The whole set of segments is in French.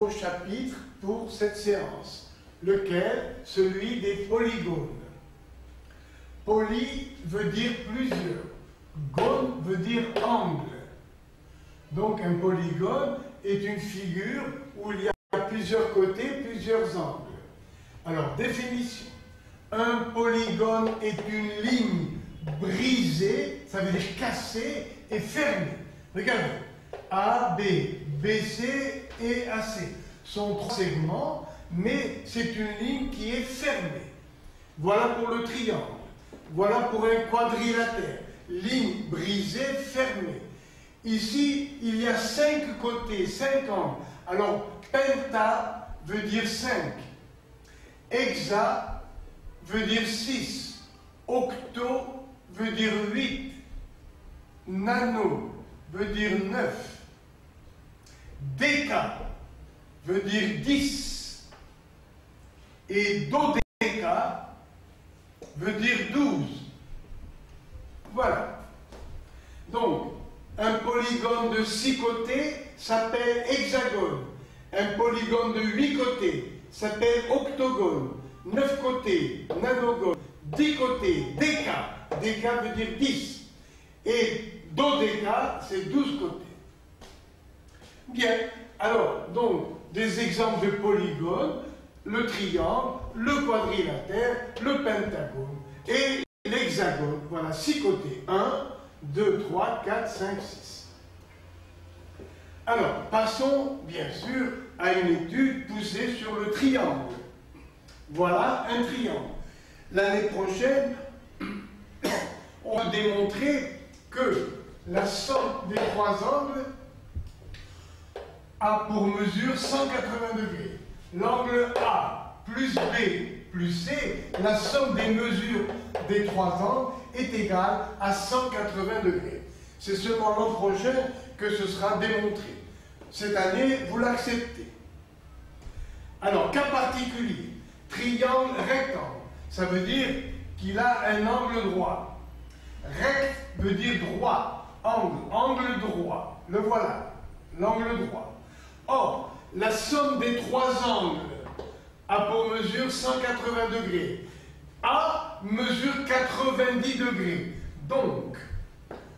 Au chapitre pour cette séance, lequel? Celui des polygones. Poly veut dire plusieurs, gone veut dire angle. Donc un polygone est une figure où il y a plusieurs côtés, plusieurs angles. Alors, définition. Un polygone est une ligne brisée, ça veut dire cassée et fermée. Regardez, A, B, BC et AC sont trois segments, mais c'est une ligne qui est fermée. Voilà pour le triangle. Voilà pour un quadrilatère. Ligne brisée, fermée. Ici, il y a 5 côtés, 5 angles. Alors, penta veut dire 5. Hexa veut dire 6. Octo veut dire 8. Nano veut dire 9. Déca veut dire 10. Et dodéca veut dire 12. Voilà. Donc, un polygone de 6 côtés s'appelle hexagone. Un polygone de 8 côtés s'appelle octogone. 9 côtés, nanogone. 10 côtés, déca. Déca veut dire 10. Et dodéca, c'est 12 côtés. Bien. Alors, donc, des exemples de polygones, le triangle, le quadrilatère, le pentagone et l'hexagone. Voilà, 6 côtés. 1, 2, 3, 4, 5, 6. Alors, passons, bien sûr, à une étude poussée sur le triangle. Voilà un triangle. L'année prochaine, on va démontrer que la somme des trois angles a pour mesure 180 degrés. L'angle A plus B plus C, la somme des mesures des trois angles est égale à 180 degrés. C'est seulement l'an prochain que ce sera démontré. Cette année, vous l'acceptez. Alors, cas particulier, triangle rectangle, ça veut dire qu'il a un angle droit. Rect veut dire droit, angle droit. Le voilà, l'angle droit. Or, la somme des trois angles a pour mesure 180 degrés. A mesure 90 degrés. Donc,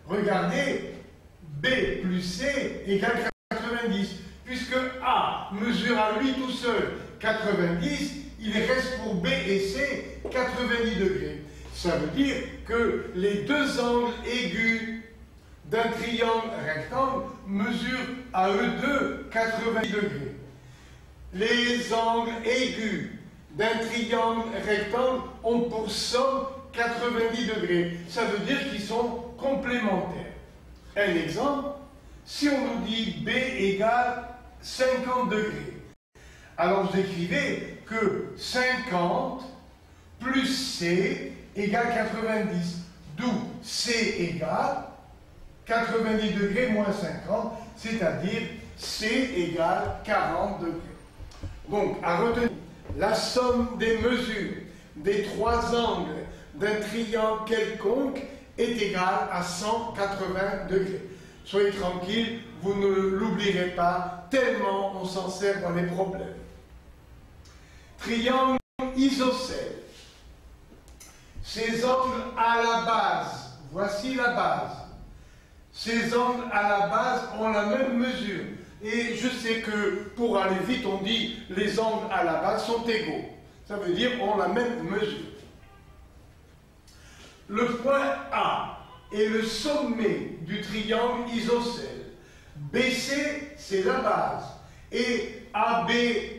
regardez, B plus C égale 90. Puisque A mesure à lui tout seul 90, il reste pour B et C 90 degrés. Ça veut dire que les deux angles aigus d'un triangle rectangle mesurent à eux deux 90 degrés. Les angles aigus d'un triangle rectangle ont pour somme 90 degrés. Ça veut dire qu'ils sont complémentaires. Un exemple, si on nous dit B égale 50 degrés, alors vous écrivez que 50 plus C égale 90, d'où C égale 90 degrés moins 50, c'est-à-dire C égale 40 degrés. Donc, à retenir, la somme des mesures des trois angles d'un triangle quelconque est égale à 180 degrés. Soyez tranquille, vous ne l'oublierez pas, tellement on s'en sert dans les problèmes. Triangle isocèle. Ces angles à la base, voici la base. Ces angles à la base ont la même mesure. Et je sais que pour aller vite, on dit les angles à la base sont égaux. Ça veut dire ont la même mesure. Le point A est le sommet du triangle isocèle. BC, c'est la base. Et AB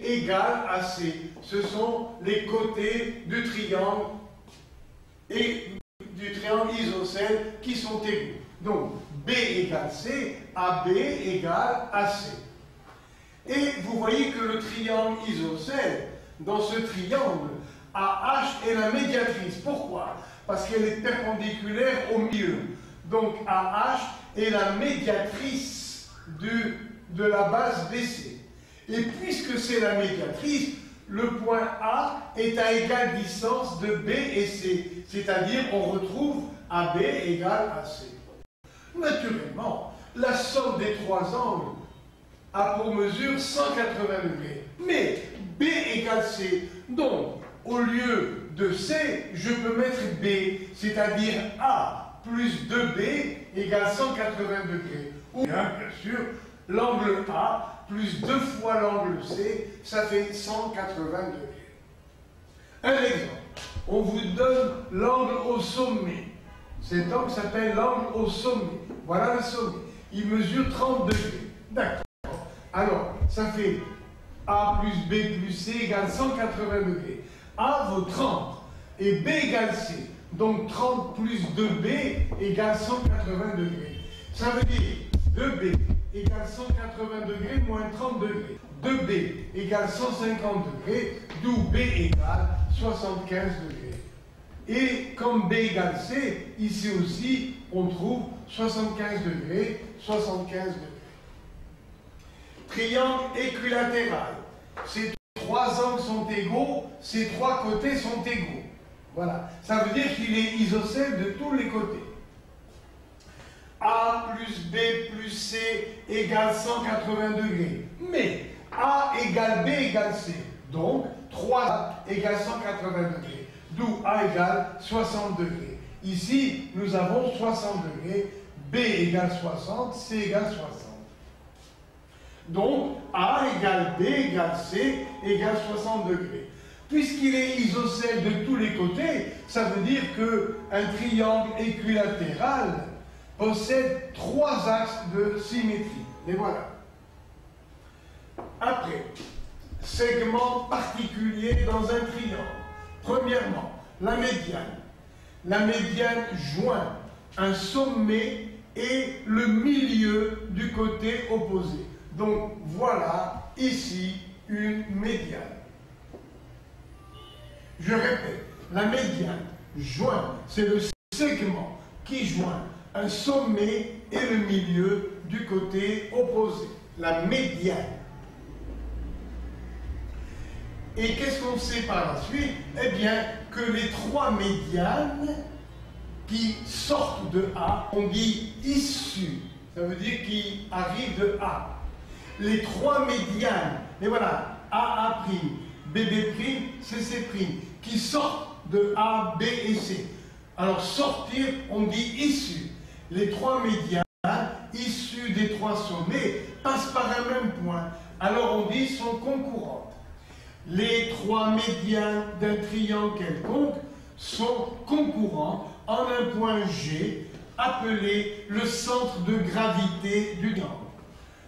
égale AC. Ce sont les côtés du triangle et du triangle isocèle qui sont égaux. Donc, B égale C, AB égale AC. Et vous voyez que le triangle isocèle, dans ce triangle, AH est la médiatrice. Pourquoi? Parce qu'elle est perpendiculaire au milieu. Donc AH est la médiatrice de la base BC. Et puisque c'est la médiatrice, le point A est à égale distance de B et C. C'est-à-dire on retrouve AB égale AC. Naturellement, la somme des trois angles a pour mesure 180 degrés. Mais B égale C. Donc, au lieu de C, je peux mettre B, c'est-à-dire A plus 2B égale 180 degrés. Ou bien sûr, l'angle A plus 2 fois l'angle C, ça fait 180 degrés. Un exemple. On vous donne l'angle au sommet. Cet angle s'appelle l'angle au sommet. Voilà le sommet. Il mesure 30 degrés. D'accord. Alors, ça fait A plus B plus C égale 180 degrés. A vaut 30 et B égale C. Donc 30 plus 2B égale 180 degrés. Ça veut dire 2B égale 180 degrés moins 30 degrés. 2B égale 150 degrés, d'où B égale 75 degrés. Et comme B égale C, ici aussi, on trouve 75 degrés, 75 degrés. Triangle équilatéral. Ces trois angles sont égaux, ces trois côtés sont égaux. Voilà. Ça veut dire qu'il est isocèle de tous les côtés. A plus B plus C égale 180 degrés. Mais A égale B égale C. Donc, 3A égale 180 degrés. D'où A égale 60 degrés. Ici, nous avons 60 degrés. B égale 60, C égale 60. Donc, A égale B égale C égale 60 degrés. Puisqu'il est isocèle de tous les côtés, ça veut dire qu'un triangle équilatéral possède trois axes de symétrie. Les voilà. Après, segment particulier dans un triangle. Premièrement, la médiane. La médiane joint un sommet et le milieu du côté opposé. Donc voilà ici une médiane. Je répète, la médiane joint, c'est le segment qui joint un sommet et le milieu du côté opposé. La médiane. Et qu'est-ce qu'on sait par la suite? Eh bien, que les trois médianes qui sortent de A, on dit issues. Ça veut dire qui arrivent de A. Les trois médianes, et voilà, AA', BB', CC', qui sortent de A, B et C. Alors sortir, on dit issu. Les trois médianes issus des trois sommets passent par un même point. Alors on dit sont concurrentes. Les trois médianes d'un triangle quelconque sont concurrents en un point G appelé le centre de gravité du triangle.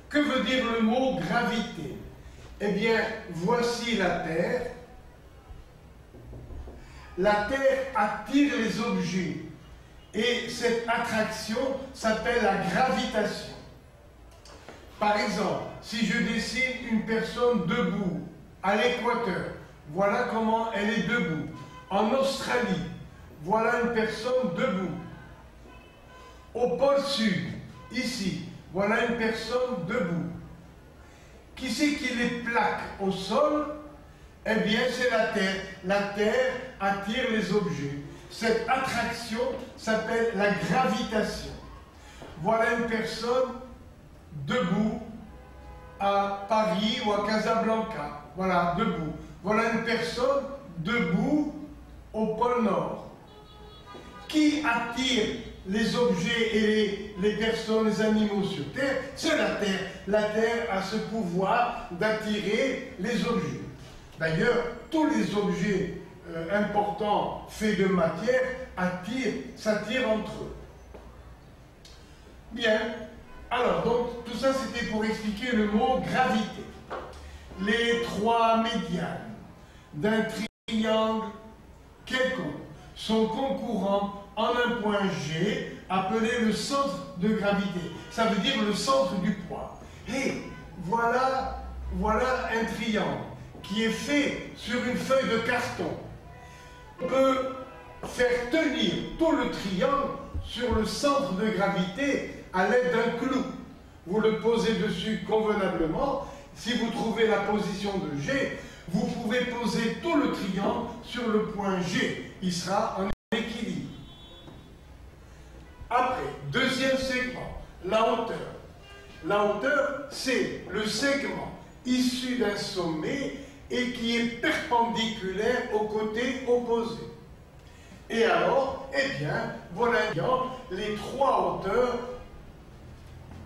Que veut dire le mot gravité? Eh bien, voici la Terre. La Terre attire les objets et cette attraction s'appelle la gravitation. Par exemple, si je dessine une personne debout à l'équateur, voilà comment elle est debout. En Australie, voilà une personne debout. Au pôle sud, ici, voilà une personne debout. Qui c'est qui les plaque au sol? Eh bien, c'est la Terre. La Terre attire les objets. Cette attraction s'appelle la gravitation. Voilà une personne debout à Paris ou à Casablanca. Voilà, debout. Voilà une personne debout au pôle Nord. Qui attire les objets et les personnes, les animaux sur Terre? C'est la Terre. La Terre a ce pouvoir d'attirer les objets. D'ailleurs, tous les objets importants faits de matière s'attirent entre eux. Bien. Alors, donc, tout ça, c'était pour expliquer le mot gravité. Les trois médianes d'un triangle quelconque sont concurrents en un point G appelé le centre de gravité. Ça veut dire le centre du poids. Et voilà un triangle qui est fait sur une feuille de carton. On peut faire tenir tout le triangle sur le centre de gravité à l'aide d'un clou. Vous le posez dessus convenablement. Si vous trouvez la position de G, vous pouvez poser tout le triangle sur le point G. Il sera en équilibre. Après, deuxième segment, la hauteur. La hauteur, c'est le segment issu d'un sommet et qui est perpendiculaire au côté opposé. Et alors, eh bien, voilà un triangle, les trois hauteurs.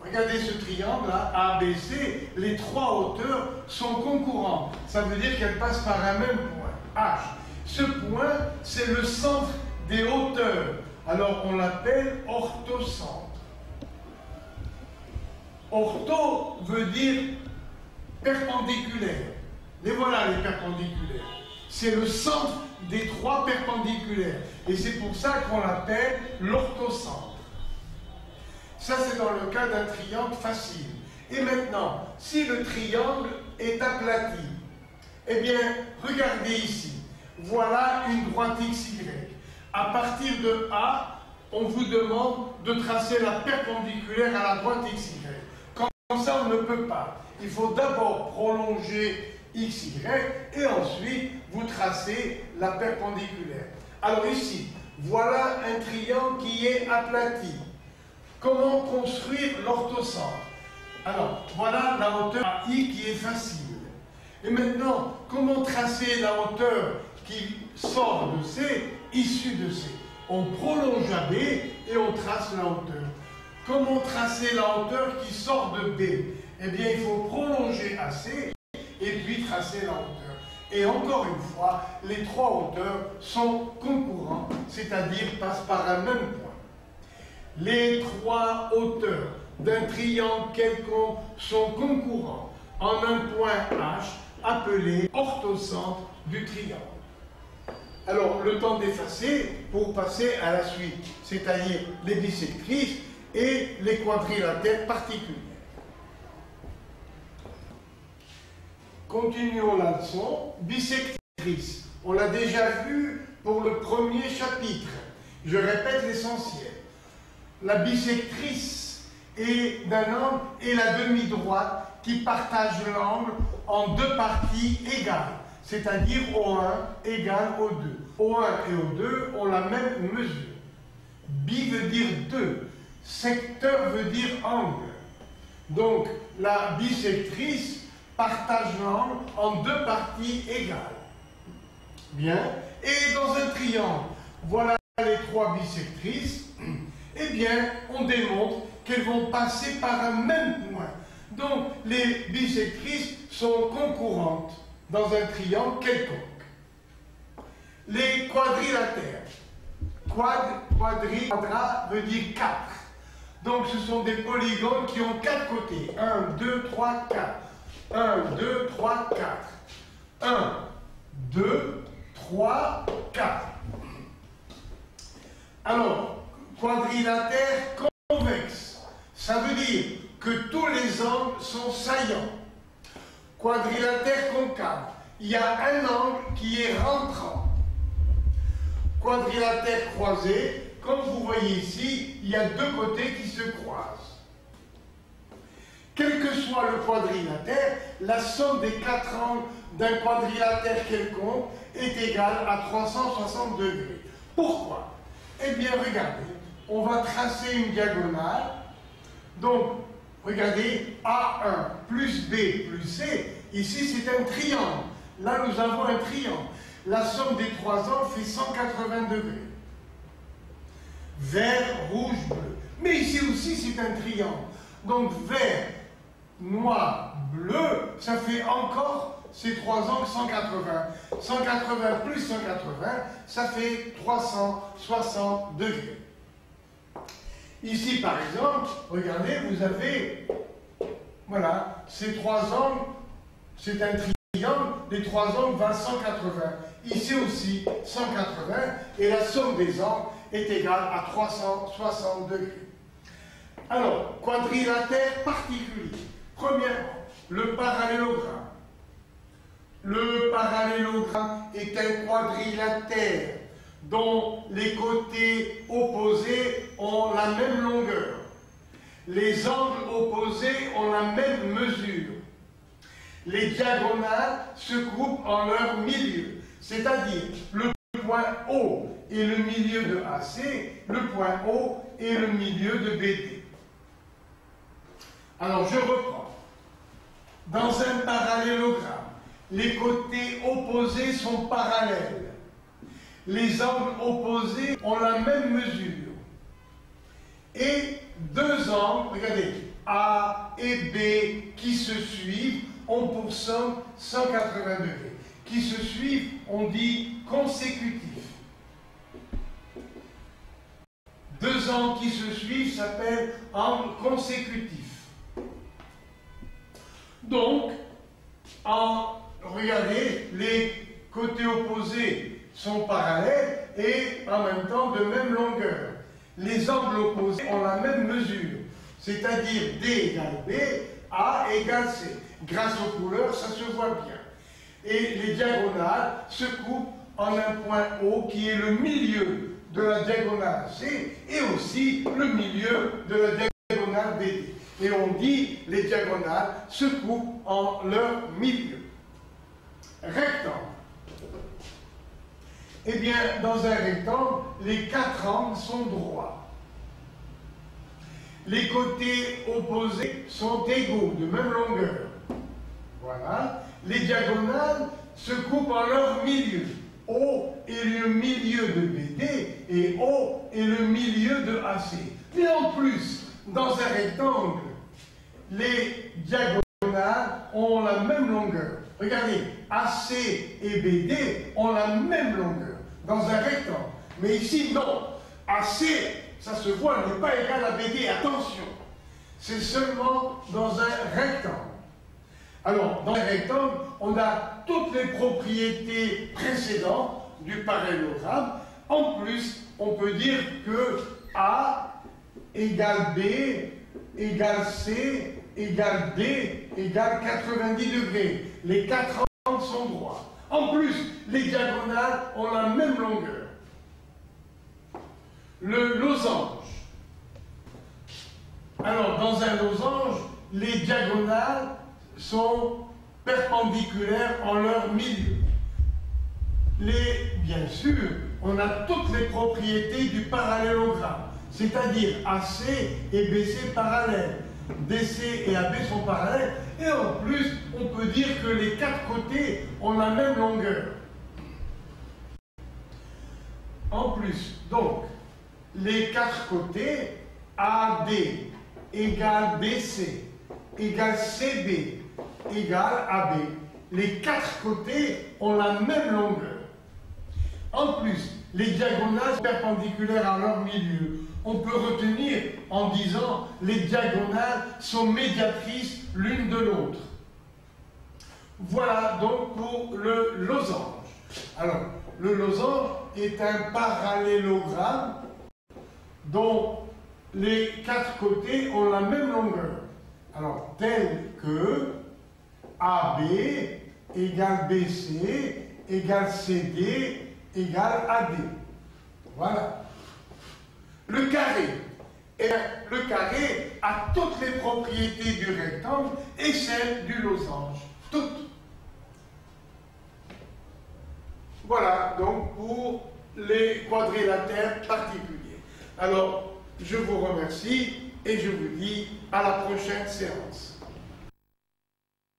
Regardez ce triangle-là, ABC, les trois hauteurs sont concurrentes. Ça veut dire qu'elles passent par un même point, H. Ce point, c'est le centre des hauteurs. Alors, on l'appelle orthocentre. Ortho veut dire perpendiculaire. Les voilà, les perpendiculaires. C'est le centre des trois perpendiculaires. Et c'est pour ça qu'on l'appelle l'orthocentre. Ça, c'est dans le cas d'un triangle facile. Et maintenant, si le triangle est aplati, eh bien, regardez ici. Voilà une droite XY. À partir de A, on vous demande de tracer la perpendiculaire à la droite XY. Comme ça, on ne peut pas. Il faut d'abord prolonger XY et ensuite vous tracez la perpendiculaire. Alors ici, voilà un triangle qui est aplati. Comment construire l'orthocentre? Alors, voilà la hauteur AI qui est facile. Et maintenant, comment tracer la hauteur qui sort de C, issue de C? On prolonge à B et on trace la hauteur. Comment tracer la hauteur qui sort de B? Eh bien, il faut prolonger à C et puis tracer la hauteur. Et encore une fois, les trois hauteurs sont concurrentes, c'est-à-dire passent par un même point. Les trois hauteurs d'un triangle quelconque sont concurrents en un point H appelé orthocentre du triangle. Alors, le temps d'effacer pour passer à la suite, c'est-à-dire les bissectrices et les quadrilatères particuliers. Continuons la leçon. Bissectrice. On l'a déjà vu pour le premier chapitre. Je répète l'essentiel. La bissectrice est d'un angle et la demi-droite qui partagent l'angle en deux parties égales, c'est-à-dire O1 égale O2. O1 et O2 ont la même mesure. Bi veut dire 2. Secteur veut dire angle. Donc, la bissectrice partage l'angle en deux parties égales. Bien. Et dans un triangle, voilà les trois bissectrices. Eh bien, on démontre qu'elles vont passer par un même point. Donc, les bissectrices sont concurrentes dans un triangle quelconque. Les quadrilatères. Quadra veut dire 4. Donc, ce sont des polygones qui ont 4 côtés. 1, 2, 3, 4. 1, 2, 3, 4. 1, 2, 3, 4. Alors, quadrilatère convexe, ça veut dire que tous les angles sont saillants. Quadrilatère concave, il y a un angle qui est rentrant. Quadrilatère croisé, comme vous voyez ici, il y a deux côtés qui se croisent. Quel que soit le quadrilatère, la somme des quatre angles d'un quadrilatère quelconque est égale à 360 degrés. Pourquoi? Eh bien, regardez, on va tracer une diagonale. Donc, regardez, A1 plus B plus C, ici c'est un triangle. Là, nous avons un triangle. La somme des trois angles fait 180 degrés. Vert, rouge, bleu. Mais ici aussi, c'est un triangle. Donc, vert, noir, bleu, ça fait encore ces trois angles 180. 180 plus 180, ça fait 360 degrés. Ici, par exemple, regardez, vous avez, voilà, ces trois angles, c'est un triangle, les trois angles valent 180. Ici aussi, 180, et la somme des angles est égale à 360 degrés. Alors, quadrilatère particulier. Premièrement, le parallélogramme. Le parallélogramme est un quadrilatère dont les côtés opposés ont la même longueur. Les angles opposés ont la même mesure. Les diagonales se coupent en leur milieu, c'est-à-dire le point O est le milieu de AC, le point O est le milieu de BD. Alors je reprends. Dans un parallélogramme, les côtés opposés sont parallèles. Les angles opposés ont la même mesure. Et deux angles, regardez, A et B qui se suivent ont pour somme 180 degrés. Qui se suivent, on dit consécutifs. Deux angles qui se suivent s'appellent angles consécutifs. Donc, regardez, les côtés opposés sont parallèles et en même temps de même longueur. Les angles opposés ont la même mesure, c'est-à-dire D égale B, A égale C. Grâce aux couleurs, ça se voit bien. Et les diagonales se coupent en un point O qui est le milieu de la diagonale C et aussi le milieu de la diagonale BD. Et on dit les diagonales se coupent en leur milieu. Rectangle. Eh bien, dans un rectangle, les quatre angles sont droits. Les côtés opposés sont égaux, de même longueur. Voilà. Les diagonales se coupent en leur milieu. O est le milieu de BD et O est le milieu de AC. Mais en plus, dans un rectangle, les diagonales ont la même longueur. Regardez, AC et BD ont la même longueur dans un rectangle. Mais ici, non. AC, ça se voit, n'est pas égal à BD. Attention, c'est seulement dans un rectangle. Alors, dans un rectangle, on a toutes les propriétés précédentes du parallélogramme. En plus, on peut dire que A égale B égale C égale D égale 90 degrés. Les quatre angles sont droits. En plus, les diagonales ont la même longueur. Le losange. Alors, dans un losange, les diagonales sont perpendiculaires en leur milieu. Bien sûr, on a toutes les propriétés du parallélogramme, c'est-à-dire AC et BC parallèles. DC et AB sont parallèles, et en plus, on peut dire que les quatre côtés ont la même longueur. En plus, donc, les quatre côtés, AD égale BC égale CB égale AB. Les quatre côtés ont la même longueur. En plus, les diagonales sont perpendiculaires à leur milieu. On peut retenir en disant les diagonales sont médiatrices l'une de l'autre. Voilà donc pour le losange. Alors, le losange est un parallélogramme dont les quatre côtés ont la même longueur. Alors, tel que AB égale BC égale CD égale AD. Voilà. Le carré. Et le carré a toutes les propriétés du rectangle et celles du losange. Toutes. Voilà donc pour les quadrilatères particuliers. Alors, je vous remercie et je vous dis à la prochaine séance.